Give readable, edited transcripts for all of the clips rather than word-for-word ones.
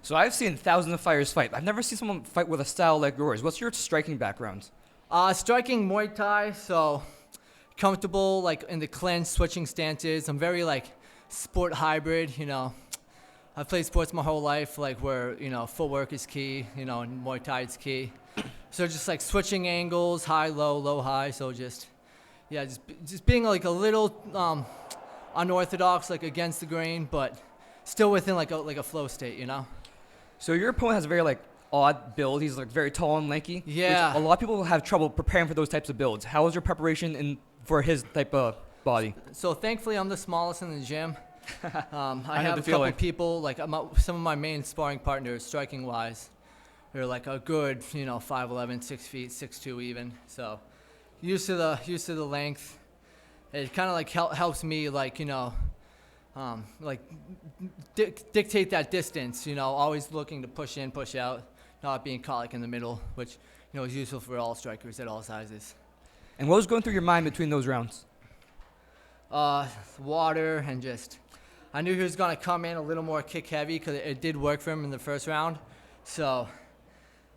So I've seen thousands of fighters fight. I've never seen someone fight with a style like yours. What's your striking background? Striking Muay Thai, so comfortable like in the clinch, switching stances. I'm very like sport hybrid, I've played sports my whole life, like where, footwork is key, and Muay Thai is key. So just like switching angles, high, low, high. So just being like a little unorthodox, like against the grain, but still within like a flow state. So your opponent has a very like odd build. He's like very tall and lanky. Yeah. Which a lot of people have trouble preparing for those types of builds. How was your preparation for his type of body? So thankfully, I'm the smallest in the gym. I know have the a couple feeling. people, like some of my main sparring partners, striking wise, they're like a good, 5'11", 6 feet, 6'2" even. So used to the length. It kind of like helps me like like dictate that distance. Always looking to push in, push out, not being caught like in the middle, which is useful for all strikers at all sizes. And what was going through your mind between those rounds? Water and I knew he was going to come in a little more kick heavy because it did work for him in the first round. So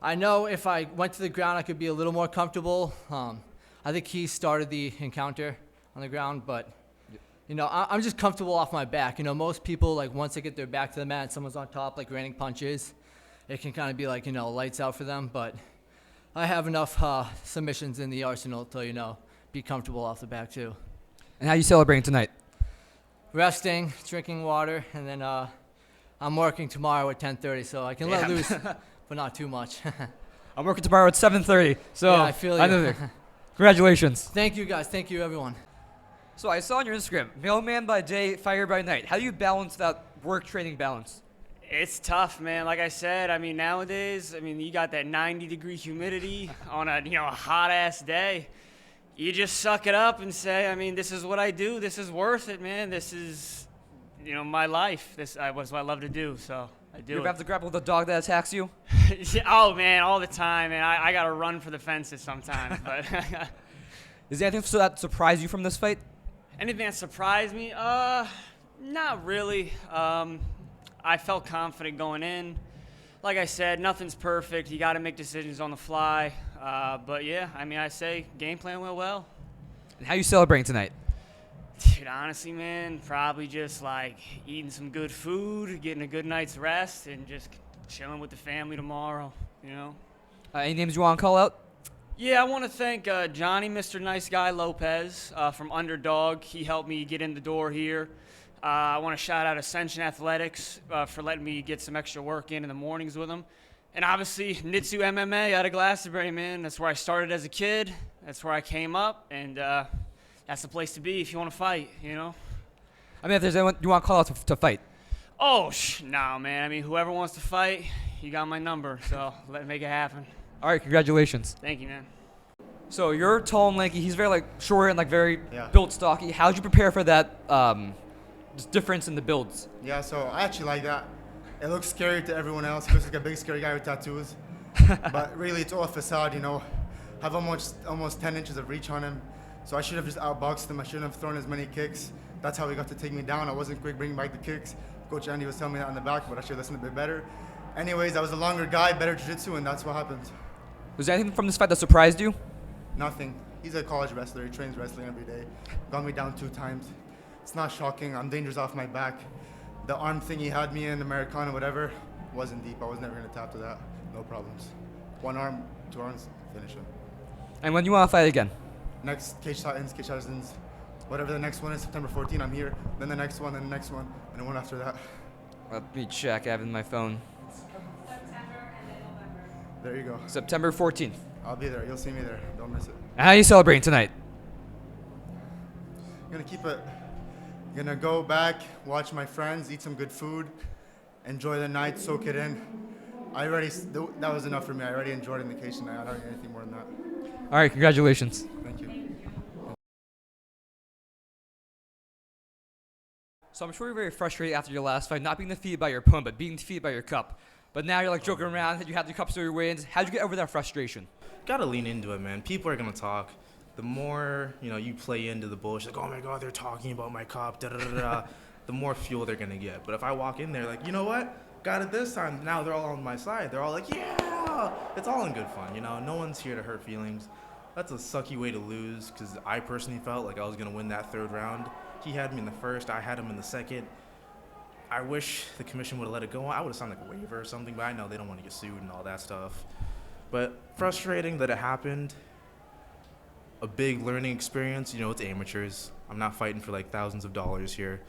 I know if I went to the ground, I could be a little more comfortable. I think he started the encounter on the ground, but I'm just comfortable off my back. Most people, like once they get their back to the mat and someone's on top, like raining punches, it can kind of be like, lights out for them. But I have enough submissions in the arsenal to, be comfortable off the back too. And how are you celebrating tonight? Resting, drinking water, and then I'm working tomorrow at 10:30, so I can let loose, but not too much. I'm working tomorrow at 7:30, so Yeah, I feel you. know that. Congratulations. Thank you, guys. Thank you, everyone. So I saw on your Instagram, mailman by day, fire by night. How do you balance that work-training balance? It's tough, man. Like I said, nowadays, you got that 90-degree humidity on a hot-ass day. You just suck it up and say, this is what I do. This is worth it, man. This is, my life. This is what I love to do, so I do You it. ever have to grapple with a dog that attacks you? Oh, man, all the time, man. I got to run for the fences sometimes. But Is there anything that surprised you from this fight? anything that surprised me? Not really. I felt confident going in. Like I said, nothing's perfect. You got to make decisions on the fly. But yeah, I say game plan went well. And how are you celebrating tonight? Dude, honestly, man, probably just like eating some good food, getting a good night's rest, and just chilling with the family tomorrow, Any names you want to call out? Yeah, I want to thank Johnny, Mr. Nice Guy Lopez from Underdog. He helped me get in the door here. I want to shout out Ascension Athletics for letting me get some extra work in the mornings with them. And obviously, Nitsu MMA out of Glastonbury, man. That's where I started as a kid. That's where I came up. And that's the place to be if you want to fight, If there's anyone you want to call out to fight. Oh, no, man. Whoever wants to fight, you got my number. So let's make it happen. All right, congratulations. Thank you, man. So you're tall and lanky. He's very short and very built stocky. How did you prepare for that just difference in the builds? Yeah, so I actually like that. It looks scary to everyone else. He looks like a big scary guy with tattoos. But really, it's all a facade, Have almost 10 inches of reach on him. So I should have just outboxed him. I shouldn't have thrown as many kicks. That's how he got to take me down. I wasn't quick bringing back the kicks. Coach Andy was telling me that in the back, but I should listen a bit better. Anyways, I was a longer guy, better jiu-jitsu, and that's what happened. Was there anything from this fight that surprised you? Nothing. He's a college wrestler. He trains wrestling every day. Got me down 2 times. It's not shocking. I'm dangerous off my back. The arm thing he had me in, Americana, whatever, wasn't deep. I was never going to tap to that. No problems. 1 arm, 2 arms, finish him. And when you want to fight again? Next, Cage Titans, whatever the next one is, September 14, I'm here. Then the next one, and the next one, and the one after that. Let me check. I have it in my phone. September and then November. There you go. September 14th. I'll be there. You'll see me there. Don't miss it. And how are you celebrating tonight? I'm going to keep it. Gonna go back, watch my friends, eat some good food, enjoy the night, soak it in. That was enough for me. I already enjoyed it in the cage tonight. I don't need anything more than that. All right, congratulations. Thank you. So I'm sure you're very frustrated after your last fight, not being defeated by your opponent, but being defeated by your cup. But now you're joking around, you have the cup so your wins. How'd you get over that frustration? Gotta lean into it, man. People are gonna talk. The more, you play into the bullshit, oh my God, they're talking about my cup, da da da da, the more fuel they're gonna get. But if I walk in there you know what? got it this time. Now they're all on my side. They're all like, yeah! It's all in good fun, you know? No one's here to hurt feelings. That's a sucky way to lose, because I personally felt like I was going to win that third round. He had me in the first. I had him in the second. I wish the commission would have let it go on. I would have signed like a waiver or something, but I know they don't want to get sued and all that stuff. But frustrating that it happened. A big learning experience. You know, it's amateurs. I'm not fighting for like thousands of dollars here.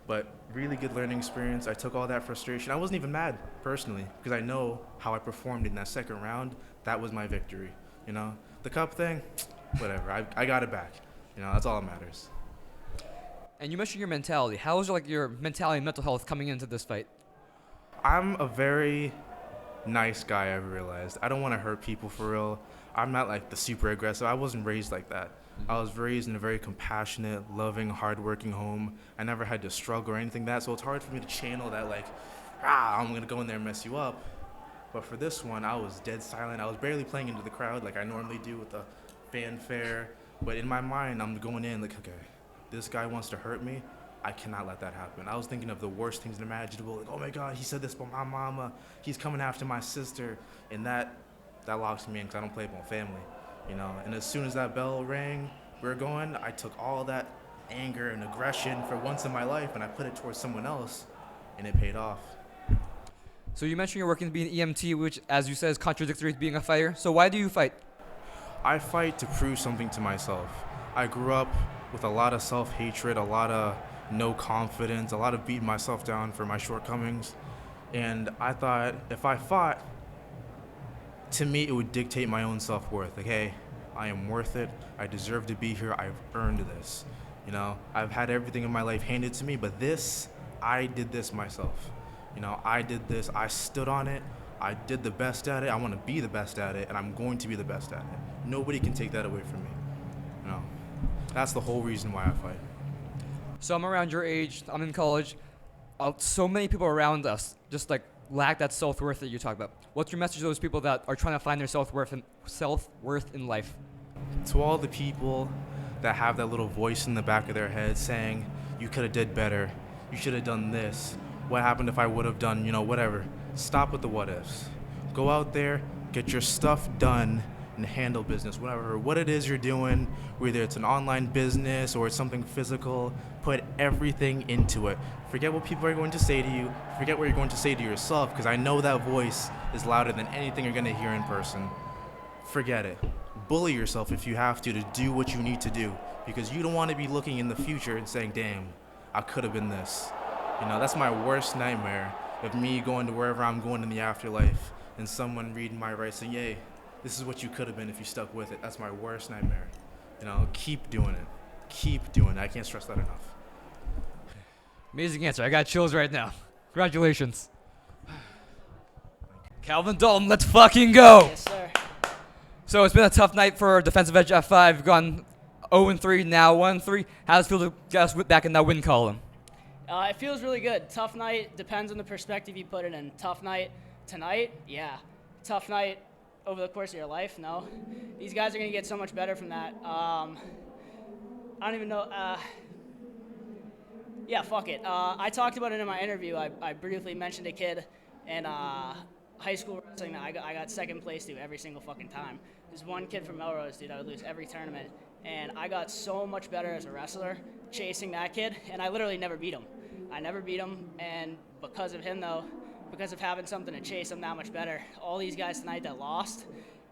But really good learning experience. I took all that frustration. I wasn't even mad, personally, because I know how I performed in that second round. That was my victory, you know? The cup thing, whatever. I got it back. You know, that's all that matters. And you mentioned your mentality. How was your mentality and mental health coming into this fight? I'm a very nice guy, I've realized. I don't want to hurt people for real. I'm not like the super aggressive. I wasn't raised like that. I was raised in a very compassionate, loving, hardworking home. I never had to struggle or anything like that, so it's hard for me to channel that like, I'm gonna go in there and mess you up. But for this one, I was dead silent. I was barely playing into the crowd like I normally do with the fanfare. But in my mind, I'm going in like, okay, this guy wants to hurt me. I cannot let that happen. I was thinking of the worst things imaginable. Like, oh my God, he said this about my mama. He's coming after my sister. And that locks me in because I don't play about family, you know. And as soon as that bell rang, we were going, I took all that anger and aggression for once in my life and I put it towards someone else, and it paid off. So you mentioned you're working to be an EMT, which, as you said, is contradictory to being a fighter. So why do you fight? I fight to prove something to myself. I grew up with a lot of self-hatred, a lot of no confidence, a lot of beating myself down for my shortcomings. And I thought if I fought, to me, it would dictate my own self-worth. Like, hey, I am worth it. I deserve to be here. I've earned this. You know, I've had everything in my life handed to me, but this, I did this myself. You know, I did this. I stood on it. I did the best at it. I want to be the best at it, and I'm going to be the best at it. Nobody can take that away from me. You know, that's the whole reason why I fight. So I'm around your age. I'm in college. So many people around us just like lack that self-worth that you talk about. What's your message to those people that are trying to find their self-worth in life? To all the people that have that little voice in the back of their head saying, you could have did better, you should have done this, what happened if I would have done, you know, whatever. Stop with the what ifs. Go out there, get your stuff done, and handle business. Whatever, what it is you're doing, whether it's an online business or it's something physical, put everything into it. Forget what people are going to say to you. Forget what you're going to say to yourself, because I know that voice is louder than anything you're going to hear in person. Forget it. Bully yourself if you have to do what you need to do, because you don't want to be looking in the future and saying, damn, I could have been this. You know, that's my worst nightmare, of me going to wherever I'm going in the afterlife and someone reading my rights saying, yay, this is what you could have been if you stuck with it. That's my worst nightmare. You know, keep doing it. Keep doing it. I can't stress that enough. Amazing answer. I got chills right now. Congratulations. Calvin Dalton, let's fucking go. Yes, sir. So it's been a tough night for defensive edge F5. You've gone 0-3, now 1-3. How does it feel to get us back in that win column? It feels really good. Tough night, depends on the perspective you put it in. Tough night tonight, yeah. Tough night over the course of your life, no. These guys are going to get so much better from that. I don't even know. Yeah, fuck it. I talked about it in my interview. I briefly mentioned a kid in high school wrestling that I got second place to every single fucking time. There's one kid from Melrose, dude, I would lose every tournament. And I got so much better as a wrestler chasing that kid, and I literally never beat him. I never beat him, and because of him, though, because of having something to chase, I'm that much better. All these guys tonight that lost,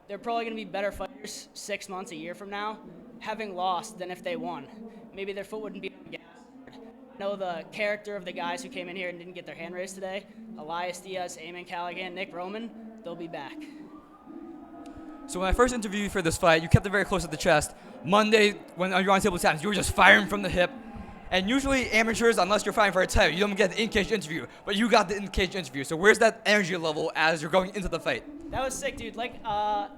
they're probably going to be better fighters 6 months, a year from now, having lost than if they won. Maybe their foot wouldn't be on the gas. I know the character of the guys who came in here and didn't get their hand raised today. Elias Diaz, Eamon Callaghan, Nick Roman, they'll be back. So when I first interviewed you for this fight, you kept it very close to the chest. Monday, when you're on table times, you were just firing from the hip. And usually amateurs, unless you're fighting for a title, you don't get the in-cage interview. But you got the in-cage interview. So where's that energy level as you're going into the fight? That was sick, dude. Like, I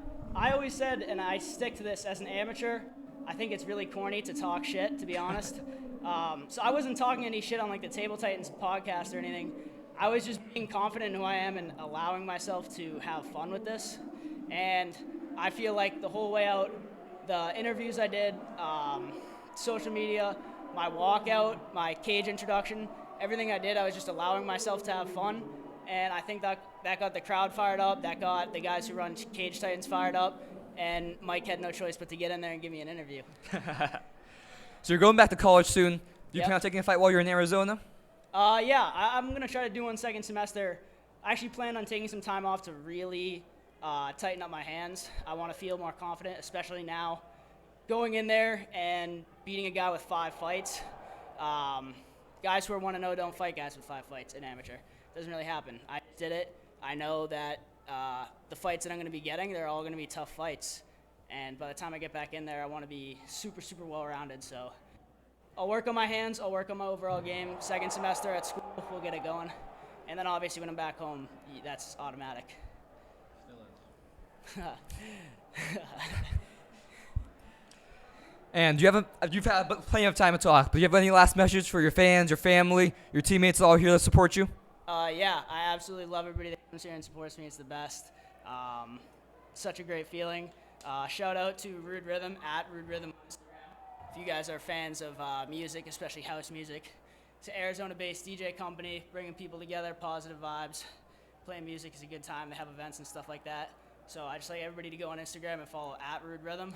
always said, and I stick to this as an amateur, I think it's really corny to talk shit, to be honest. So I wasn't talking any shit on, like, the Table Titans podcast or anything. I was just being confident in who I am and allowing myself to have fun with this. And I feel like the whole way out, the interviews I did, social media, my walkout, my cage introduction, everything I did, I was just allowing myself to have fun. and I think that got the crowd fired up. That got the guys who run Cage Titans fired up, and Mike had no choice but to get in there and give me an interview. So you're going back to college soon. Do you Yep. plan on taking a fight while you're in Arizona? Yeah, I'm going to try to do one second semester. I actually plan on taking some time off to really tighten up my hands. I want to feel more confident, especially now going in there and beating a guy with 5 fights. Guys who are 1-0 don't fight guys with 5 fights in amateur. Doesn't really happen. I did it. I know that the fights that I'm going to be getting, they're all going to be tough fights. And by the time I get back in there, I want to be super, super well-rounded. So I'll work on my hands. I'll work on my overall game. Second semester at school, we'll get it going. And then obviously when I'm back home, that's automatic. And you've had plenty of time to talk, but do you have any last message for your fans, your family, your teammates all here to support you? Yeah, I absolutely love everybody that comes here and supports me. It's the best. Such a great feeling. Shout out to Rude Rhythm at Rude Rhythm on Instagram. If you guys are fans of music, especially house music, it's an Arizona-based DJ company, bringing people together, positive vibes. Playing music is a good time. They have events and stuff like that. So I just like everybody to go on Instagram and follow at Rude Rhythm.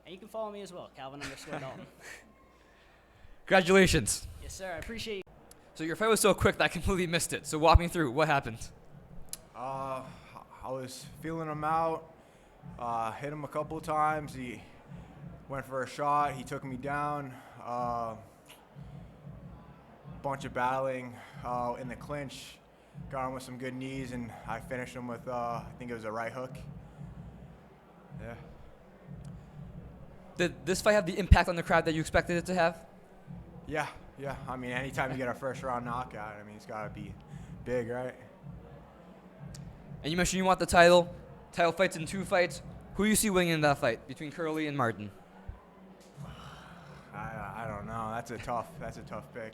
And you can follow me as well, Calvin_Dalton. Congratulations. Yes, sir. I appreciate you. So your fight was so quick that I completely missed it. So walk me through. What happened? I was feeling him out, hit him a couple of times. He went for a shot. He took me down. Bunch of battling in the clinch. Got him with some good knees, and I finished him with, I think it was a right hook. Yeah. Did this fight have the impact on the crowd that you expected it to have? Yeah. I mean, anytime you get a first round knockout, I mean, it's got to be big, right? And you mentioned you want the title. Title fights in 2 fights. Who do you see winning in that fight between Curly and Martin? I don't know. That's a tough pick.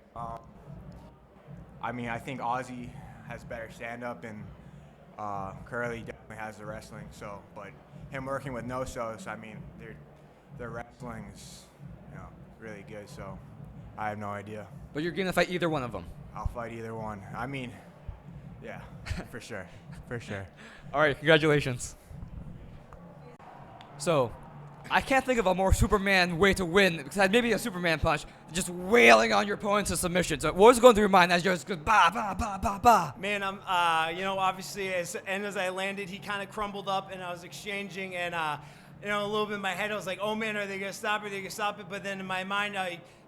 I mean, I think Ozzy has better stand-up, and Curly definitely has the wrestling. So, but him working with no-sos, I mean, their wrestling is, really good. So, I have no idea. But you're going to fight either one of them. I'll fight either one. I mean, yeah, for sure. All right, congratulations. So, I can't think of a more Superman way to win, because maybe a Superman punch, just wailing on your opponent to submission. So what was going through your mind as you're just going ba ba ba ba ba? Man, I'm obviously as I landed, he kind of crumbled up, and I was exchanging, and a little bit in my head, I was like, oh man, are they gonna stop it? Are they gonna stop it? But then in my mind,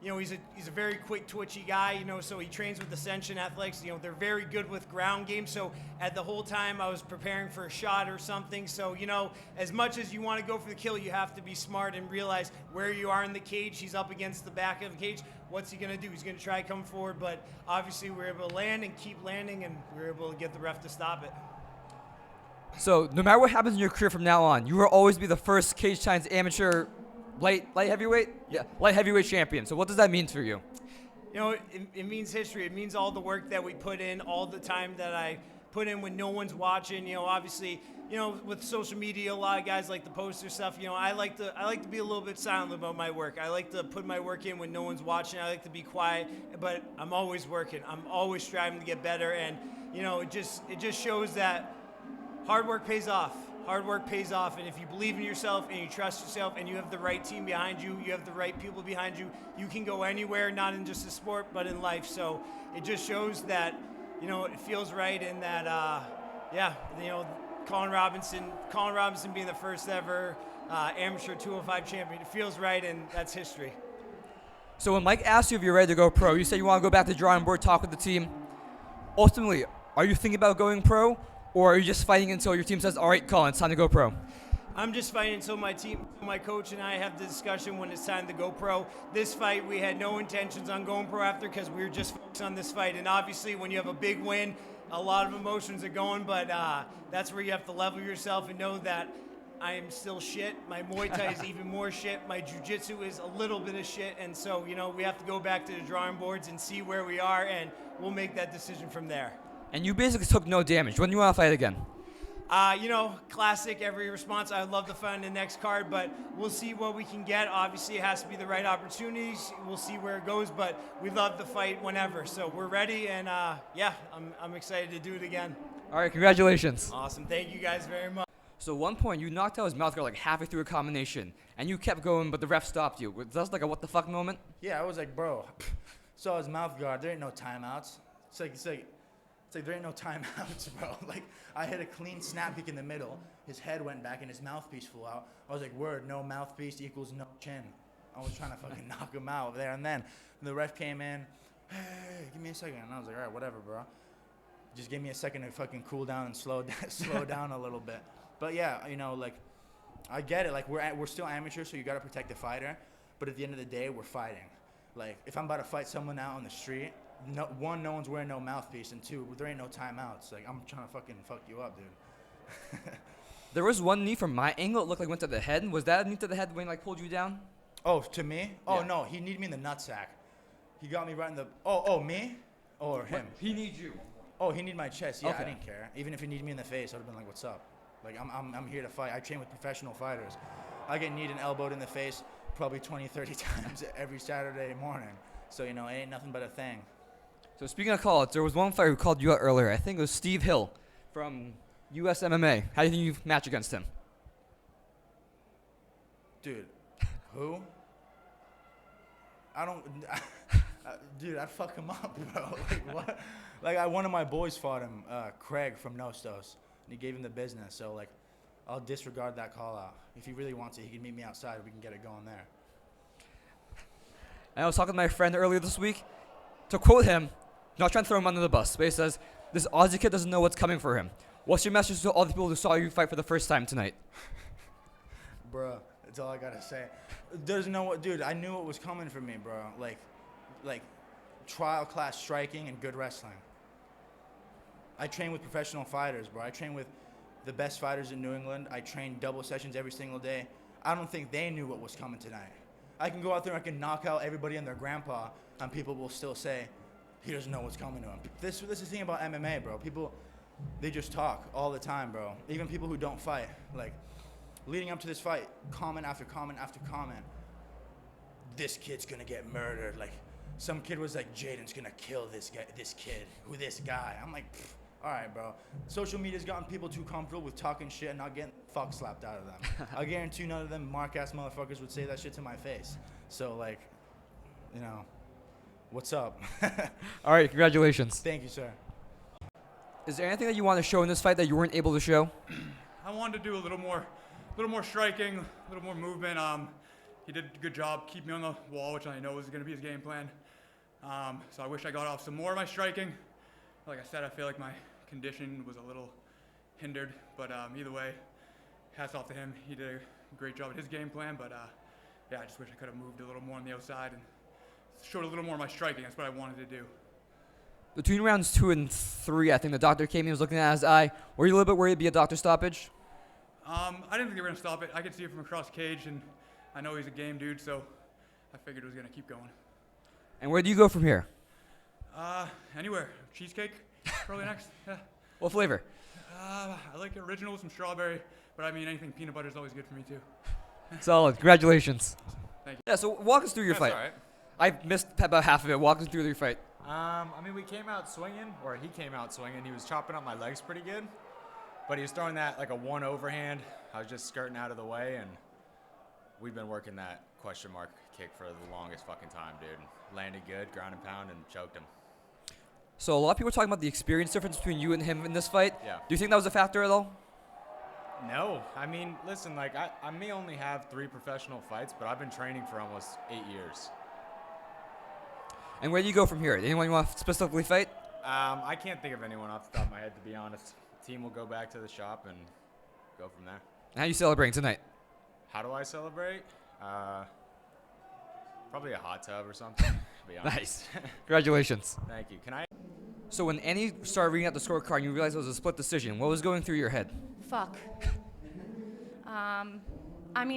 he's a very quick, twitchy guy, so he trains with Ascension Athletics. They're very good with ground game. So at the whole time, I was preparing for a shot or something. So, as much as you want to go for the kill, you have to be smart and realize where you are in the cage. He's up against the back of the cage. What's he gonna do? He's gonna try to come forward, but obviously we were able to land and keep landing, and we were able to get the ref to stop it. So no matter what happens in your career from now on, you will always be the first Cage Titans amateur light heavyweight? Yeah, light heavyweight champion. So what does that mean for you? It means history. It means all the work that we put in, all the time that I put in when no one's watching. Obviously, with social media, a lot of guys like to post their stuff. I like to be a little bit silent about my work. I like to put my work in when no one's watching. I like to be quiet, but I'm always working. I'm always striving to get better, and it just shows that hard work pays off. Hard work pays off, and if you believe in yourself and you trust yourself and you have the right team behind you, you have the right people behind you, you can go anywhere, not in just a sport, but in life. So it just shows that, it feels right, and that, Colin Robinson being the first ever amateur 205 champion, it feels right, and that's history. So when Mike asked you if you're ready to go pro, you said you want to go back to the drawing board, talk with the team. Ultimately, are you thinking about going pro? Or are you just fighting until your team says, all right, Colin, it's time to go pro? I'm just fighting until my coach and I have the discussion when it's time to go pro. This fight, we had no intentions on going pro after, because we were just focused on this fight. And obviously, when you have a big win, a lot of emotions are going, but that's where you have to level yourself and know that I am still shit. My Muay Thai is even more shit. My Jiu-Jitsu is a little bit of shit. And so, we have to go back to the drawing boards and see where we are, and we'll make that decision from there. And you basically took no damage. When do you want to fight again? Classic every response. I would love to find the next card, but we'll see what we can get. Obviously, it has to be the right opportunities. We'll see where it goes, but we love to fight whenever. So we're ready, and I'm excited to do it again. All right, congratulations. Awesome. Thank you guys very much. So at one point, you knocked out his mouth guard like halfway through a combination, and you kept going, but the ref stopped you. Was that like a what the fuck moment? Yeah, I was like, bro, saw his mouth guard. There ain't no timeouts. It's like there ain't no timeouts, bro. Like, I hit a clean snap kick in the middle. His head went back and his mouthpiece flew out. I was like, word, no mouthpiece equals no chin. I was trying to fucking knock him out there and then. And the ref came in, hey, give me a second. And I was like, all right, whatever, bro. Just give me a second to fucking cool down and slow down a little bit. But yeah, I get it. Like, we're still amateurs, so you got to protect the fighter. But at the end of the day, we're fighting. Like, if I'm about to fight someone out on the street, no one's wearing no mouthpiece, and two, there ain't no timeouts. Like, I'm trying to fucking fuck you up, dude. There was one knee from my angle. It looked like went to the head. Was that a knee to the head when he like pulled you down? Oh, to me? Oh, Yeah. no, he needed me in the nutsack. He got me right in the... Oh, me? Or him? He needs you. Oh, he needed my chest. Yeah, Okay. I didn't care. Even if he needed me in the face, I'd have been like, what's up? Like, I'm here to fight. I train with professional fighters. I get kneed and elbowed in the face probably 20, 30 times every Saturday morning. So, it ain't nothing but a thing. So speaking of call-outs, there was one fighter who called you out earlier. I think it was Steve Hill from US MMA. How do you think you match against him? Dude, who? I don't... dude, I'd fuck him up, bro. Like, what? Like, one of my boys fought him, Craig from Nostos, and he gave him the business. So, like, I'll disregard that call-out. If he really wants it, he can meet me outside. We can get it going there. And I was talking to my friend earlier this week. To quote him, not trying to throw him under the bus, but he says, this Aussie kid doesn't know what's coming for him. What's your message to all the people who saw you fight for the first time tonight? Bro, that's all I gotta say. There's no... Dude, I knew what was coming for me, bro. Like trial class striking and good wrestling. I train with professional fighters, bro. I train with the best fighters in New England. I train double sessions every single day. I don't think they knew what was coming tonight. I can go out there and I can knock out everybody and their grandpa, and people will still say, he doesn't know what's coming to him. This is the thing about MMA, bro. People, they just talk all the time, bro. Even people who don't fight. Like, leading up to this fight, comment after comment after comment. This kid's gonna get murdered. Like, some kid was like, Jaden's gonna kill this guy. I'm like, all right, bro. Social media's gotten people too comfortable with talking shit and not getting fuck slapped out of them. I guarantee none of them mark-ass motherfuckers would say that shit to my face. So, like, what's up? All right, congratulations. Thank you, sir. Is there anything that you want to show in this fight that you weren't able to show? I wanted to do a little more striking, a little more movement. He did a good job keeping me on the wall, which I know was going to be his game plan. So I wish I got off some more of my striking. Like I said, I feel like my condition was a little hindered, but either way, hats off to him. He did a great job at his game plan, but I just wish I could have moved a little more on the outside and showed a little more of my striking. That's what I wanted to do. Between rounds 2 and 3, I think the doctor came in and was looking at his eye. Were you a little bit worried it'd be a doctor stoppage? I didn't think they were going to stop it. I could see it from across the cage, and I know he's a game dude, so I figured it was going to keep going. And where do you go from here? Anywhere. Cheesecake, probably next. Yeah. What flavor? I like original with some strawberry, but I mean anything peanut butter is always good for me too. Solid. Congratulations. Thank you. Yeah, so walk us through your fight. All right. I missed about half of it. Walk us through your fight. We came out swinging, or he came out swinging. He was chopping up my legs pretty good, but he was throwing that like a one overhand. I was just skirting out of the way, and we've been working that question mark kick for the longest fucking time, dude. Landed good, ground and pound, and choked him. So a lot of people are talking about the experience difference between you and him in this fight. Yeah. Do you think that was a factor at all? No, I mean, listen, like I may only have 3 professional fights, but I've been training for almost 8 years. And where do you go from here? Anyone you want to specifically fight? I can't think of anyone off the top of my head, to be honest. The team will go back to the shop and go from there. How are you celebrating tonight? How do I celebrate? Probably a hot tub or something, to be honest. Nice. Congratulations. Thank you. Can I? So when Annie started reading out the scorecard and you realized it was a split decision, what was going through your head? Fuck.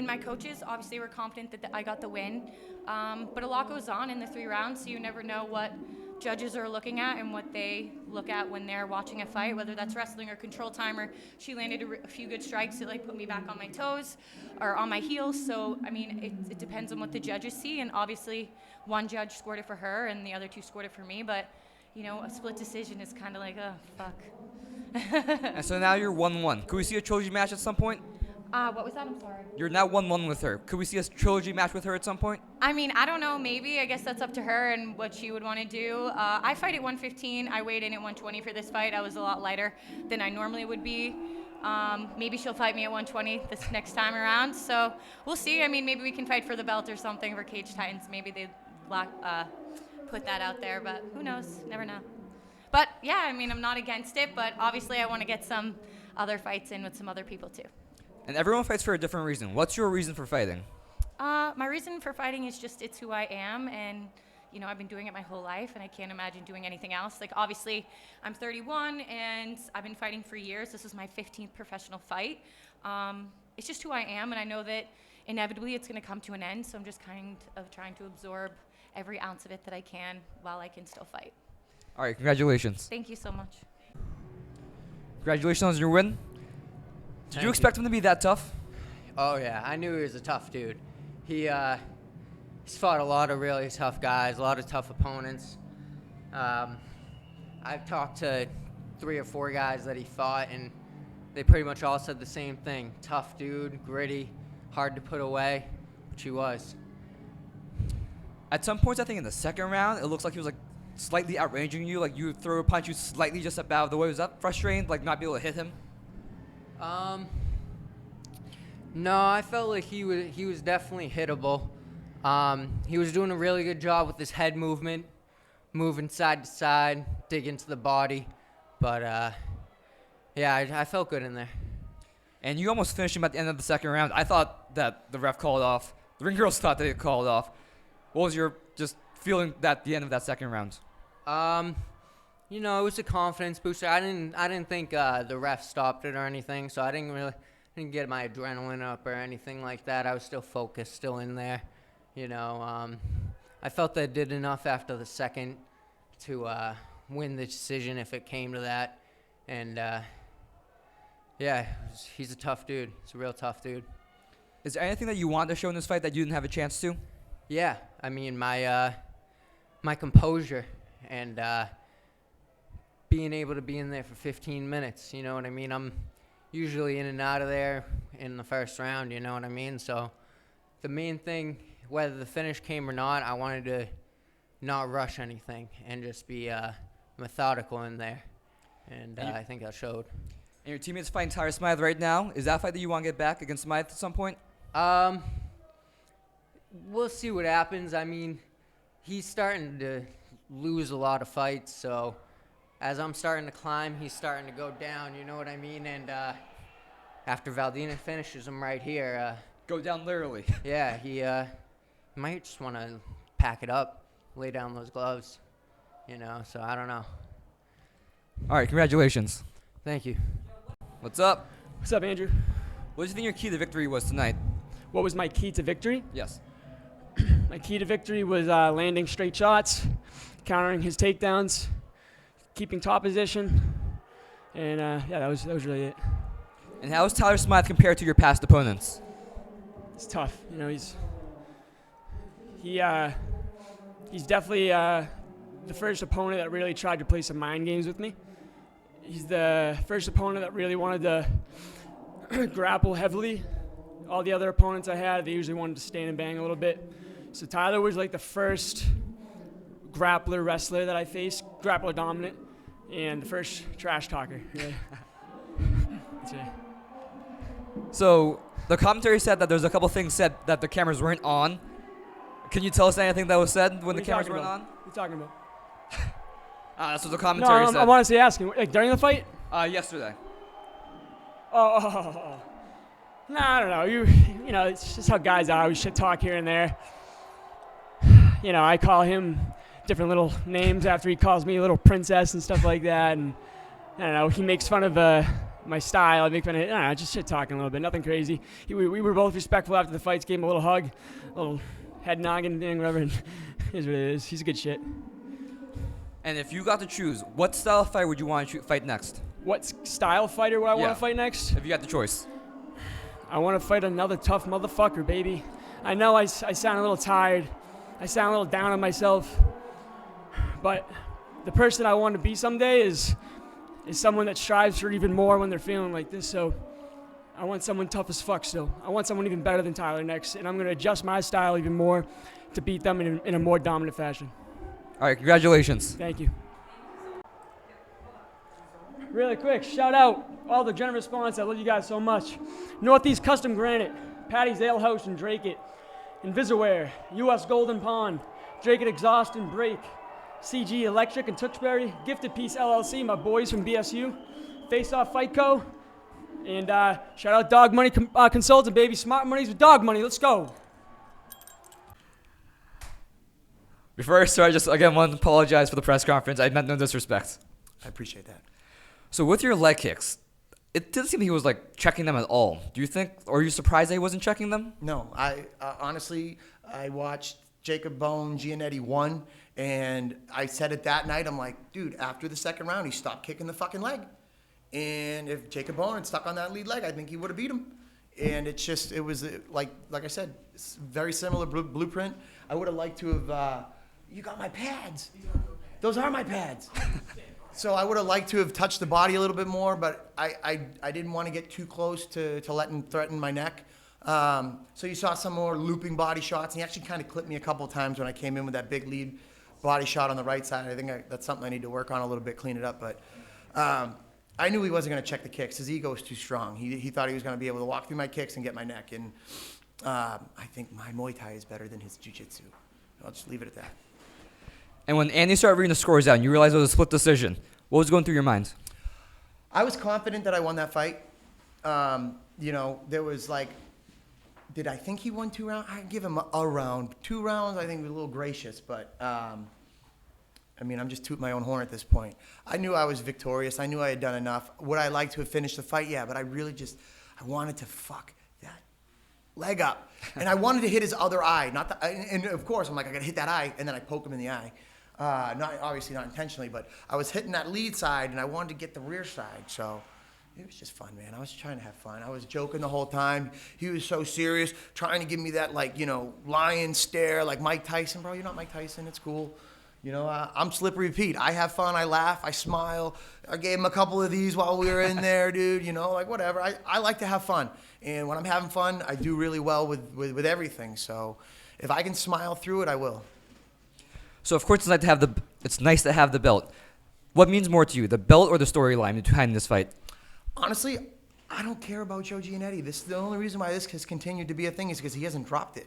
My coaches obviously were confident that I got the win, but a lot goes on in the 3 rounds, so you never know what judges are looking at and what they look at when they're watching a fight, whether that's wrestling or control time, or she landed a few good strikes that like put me back on my toes or on my heels. So, I mean, it depends on what the judges see, and obviously one judge scored it for her and the other two scored it for me, but you know, a split decision is kind of like, oh, fuck. And so now you're 1-1. Could we see a trilogy match at some point? What was that? I'm sorry. You're now 1-1 with her. Could we see a trilogy match with her at some point? I mean, I don't know, maybe. I guess that's up to her and what she would want to do. I fight at 115. I weighed in at 120 for this fight. I was a lot lighter than I normally would be. Maybe she'll fight me at 120 this next time around. So we'll see. I mean, maybe we can fight for the belt or something for Cage Titans. Maybe they put that out there, but who knows? Never know. But yeah, I mean, I'm not against it, but obviously I want to get some other fights in with some other people too. And everyone fights for a different reason. What's your reason for fighting? My reason for fighting is just it's who I am, and you know, I've been doing it my whole life, and I can't imagine doing anything else. Like, obviously, I'm 31, and I've been fighting for years. This is my 15th professional fight. It's just who I am, and I know that inevitably it's going to come to an end, so I'm just kind of trying to absorb every ounce of it that I can while I can still fight. All right, congratulations. Thank you so much. Congratulations on your win. Did you expect him to be that tough? Oh yeah, I knew he was a tough dude. He's fought a lot of really tough guys, a lot of tough opponents. I've talked to 3 or 4 guys that he fought, and they pretty much all said the same thing. Tough dude, gritty, hard to put away, which he was. At some points, I think in the second round, it looks like he was like slightly outranging you. Like you would throw a punch, you slightly just about the way. Was that frustrating? Like not be able to hit him? No, I felt like he was definitely hittable. He was doing a really good job with his head movement, moving side to side, dig into the body. But yeah, I felt good in there. And you almost finished him at the end of the second round. I thought that the ref called off. The ring girls thought they called off. What was your just feeling at the end of that second round? You know, it was a confidence booster. I didn't think the ref stopped it or anything, so I didn't get my adrenaline up or anything like that. I was still focused, still in there. You know, I felt that I did enough after the second to win the decision if it came to that. And yeah, he's a tough dude. He's a real tough dude. Is there anything that you wanted to show in this fight that you didn't have a chance to? Yeah, I mean my composure and being able to be in there for 15 minutes. You know what I mean? I'm usually in and out of there in the first round. You know what I mean? So the main thing, whether the finish came or not, I wanted to not rush anything and just be methodical in there. And I think that showed. And your teammate's fighting Tyler Smythe right now. Is that a fight that you want to get back against Smythe at some point? We'll see what happens. I mean, he's starting to lose a lot of fights, so as I'm starting to climb, he's starting to go down, you know what I mean? And after Valdina finishes him right here... go down literally. Yeah, he might just want to pack it up, lay down those gloves, you know, so I don't know. All right, congratulations. Thank you. What's up? What's up, Andrew? What do you think your key to victory was tonight? What was my key to victory? Yes. My key to victory was landing straight shots, countering his takedowns, keeping top position, and yeah, that was really it. And how is Tyler Smythe compared to your past opponents? It's tough, you know. He's definitely the first opponent that really tried to play some mind games with me. He's the first opponent that really wanted to grapple heavily. All the other opponents I had, they usually wanted to stand and bang a little bit. So Tyler was like the first grappler wrestler that I faced, grappler dominant, and the first trash talker. Yeah. That's it. So the commentary said that there's a couple things said that the cameras weren't on. Can you tell us anything that was said when the cameras weren't on? What are you talking about? That's what the commentary said. I'm honestly asking. Like during the fight? Yesterday. Oh. No, I don't know. You know, it's just how guys are. We shit talk here and there. You know, I call him different little names after he calls me a little princess and stuff like that. And I don't know, he makes fun of my style. I make fun of it. I don't know, just shit talking a little bit. Nothing crazy. We were both respectful after the fights. Gave him a little hug, a little head noggin thing, whatever. And it is what it is. He's a good shit. And if you got to choose, what style of fight would you want to fight next? What style fighter would I want Yeah. to fight next? If you got the choice. I want to fight another tough motherfucker, baby. I know I sound a little tired. I sound a little down on myself. But the person I want to be someday is someone that strives for even more when they're feeling like this. So I want someone tough as fuck still. I want someone even better than Tyler next. And I'm going to adjust my style even more to beat them in a more dominant fashion. All right, congratulations. Thank you. Really quick, shout out all the generous sponsors. I love you guys so much. Northeast Custom Granite, Patty's Ale House and Drake It, Invisaware, US Golden Pond, Drake It Exhaust and Brake, CG Electric and Tewksbury, Gifted Peace LLC, my boys from BSU, Face Off Fight Co., and shout out Dog Money Consultant, baby. Smart Money's with Dog Money. Let's go. Before I start, I just again want to apologize for the press conference. I meant no disrespect. I appreciate that. So with your leg kicks, it didn't seem he was like checking them at all. Do you think, or are you surprised that he wasn't checking them? No, I honestly, I watched Jacob Bone Giannetti 1, and I said it that night. I'm like, dude, after the second round, he stopped kicking the fucking leg. And if Jacob Bone had stuck on that lead leg, I think he would have beat him. And it's just, it was like I said, it's very similar blueprint. I would have liked to have, you got my pads. Those are my pads. So I would have liked to have touched the body a little bit more, but I didn't want to get too close to let him threaten my neck. So you saw some more looping body shots. And he actually kind of clipped me a couple of times when I came in with that big lead body shot on the right side. I think that's something I need to work on a little bit, clean it up. But I knew he wasn't going to check the kicks. His ego was too strong. He thought he was going to be able to walk through my kicks and get my neck. And I think my Muay Thai is better than his jiu-jitsu. I'll just leave it at that. And when Andy started reading the scores out and you realized it was a split decision, what was going through your mind? I was confident that I won that fight. You know, there was like, did I think he won 2 rounds? I'd give him a round. 2 rounds, I think, was a little gracious, but I mean, I'm just tooting my own horn at this point. I knew I was victorious. I knew I had done enough. Would I like to have finished the fight? Yeah, but I really just, I wanted to fuck that leg up. And I wanted to hit his other eye. And of course, I'm like, I got to hit that eye, and then I poke him in the eye. Obviously not intentionally, but I was hitting that lead side, and I wanted to get the rear side. So it was just fun, man. I was trying to have fun. I was joking the whole time. He was so serious, trying to give me that, like, you know, lion stare, like Mike Tyson. Bro, you're not Mike Tyson. It's cool. You know, I'm Slippery Pete. I have fun. I laugh. I smile. I gave him a couple of these while we were in there, dude. You know, like, whatever. I like to have fun. And when I'm having fun, I do really well with everything. So if I can smile through it, I will. So of course it's nice to have the belt. What means more to you, the belt or the storyline behind this fight? Honestly, I don't care about Joe Giannetti. The only reason why this has continued to be a thing is because he hasn't dropped it.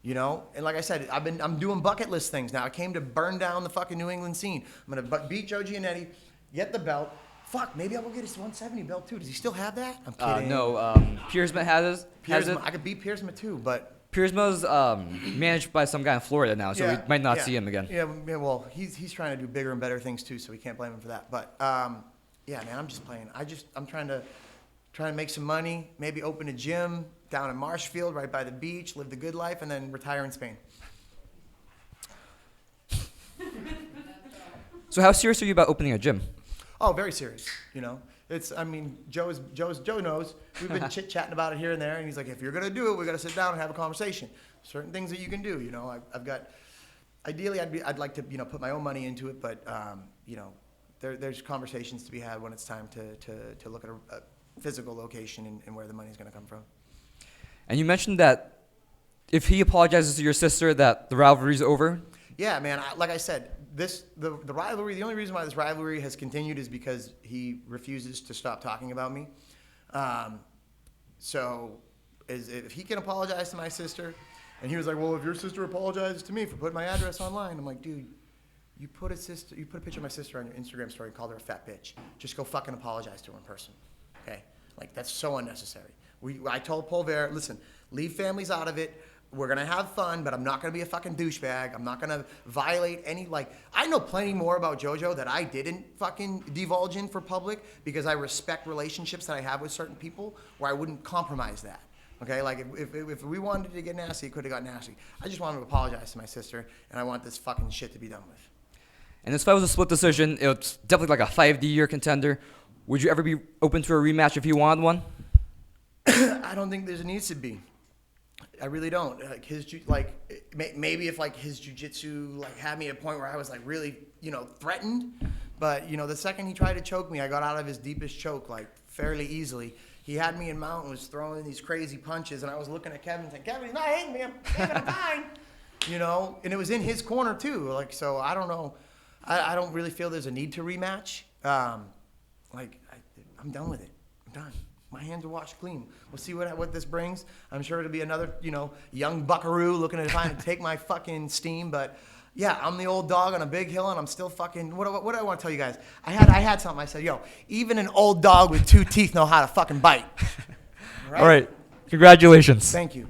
You know, and like I said, I'm doing bucket list things now. I came to burn down the fucking New England scene. I'm gonna beat Joe Giannetti, get the belt. Fuck, maybe I will get his 170 belt too. Does he still have that? I'm kidding. No, Piersma has it. I could beat Piersma too, but Piersma's managed by some guy in Florida now, so we might not see him again. Yeah, well, he's trying to do bigger and better things too, so we can't blame him for that. But yeah, man, I'm just playing. I'm trying to make some money, maybe open a gym down in Marshfield, right by the beach, live the good life, and then retire in Spain. So how serious are you about opening a gym? Oh, very serious. You know, Joe knows. We've been chit-chatting about it here and there, and he's like, if you're gonna do it, we gotta sit down and have a conversation. Certain things that you can do. You know, I've got. Ideally, I'd like to put my own money into it, but you know, there's conversations to be had when it's time to look at a physical location and where the money's gonna come from. And you mentioned that if he apologizes to your sister, that the rivalry's over. Yeah, man. Like I said, the rivalry. The only reason why this rivalry has continued is because he refuses to stop talking about me. So, if he can apologize to my sister, and he was like, "Well, if your sister apologizes to me for putting my address online," I'm like, "Dude, you put a picture of my sister on your Instagram story and called her a fat bitch. Just go fucking apologize to her in person, okay? Like that's so unnecessary." I told Paul Ver, listen, leave families out of it. We're gonna have fun, but I'm not gonna be a fucking douchebag. I'm not gonna violate any, I know plenty more about JoJo that I didn't fucking divulge in for public because I respect relationships that I have with certain people where I wouldn't compromise that. Okay, like if we wanted to get nasty, it could have got nasty. I just wanted to apologize to my sister, and I want this fucking shit to be done with. And this fight was a split decision. It was definitely like a 5D-year contender. Would you ever be open to a rematch if you wanted one? I don't think there needs to be. I really don't. Maybe if like his jiu-jitsu like had me at a point where I was like really, threatened. But the second he tried to choke me, I got out of his deepest choke like fairly easily. He had me in mount and was throwing these crazy punches, and I was looking at Kevin saying, "Kevin, he's not hitting me. I'm fine." And it was in his corner too. Like, so I don't know. I don't really feel there's a need to rematch. I'm done with it. I'm done. My hands are washed clean. We'll see what this brings. I'm sure it'll be another, young buckaroo looking to try and take my fucking steam. But yeah, I'm the old dog on a big hill, and I'm still fucking. What do I want to tell you guys? I had something. I said, yo, even an old dog with 2 teeth know how to fucking bite. All right. Congratulations. Thank you.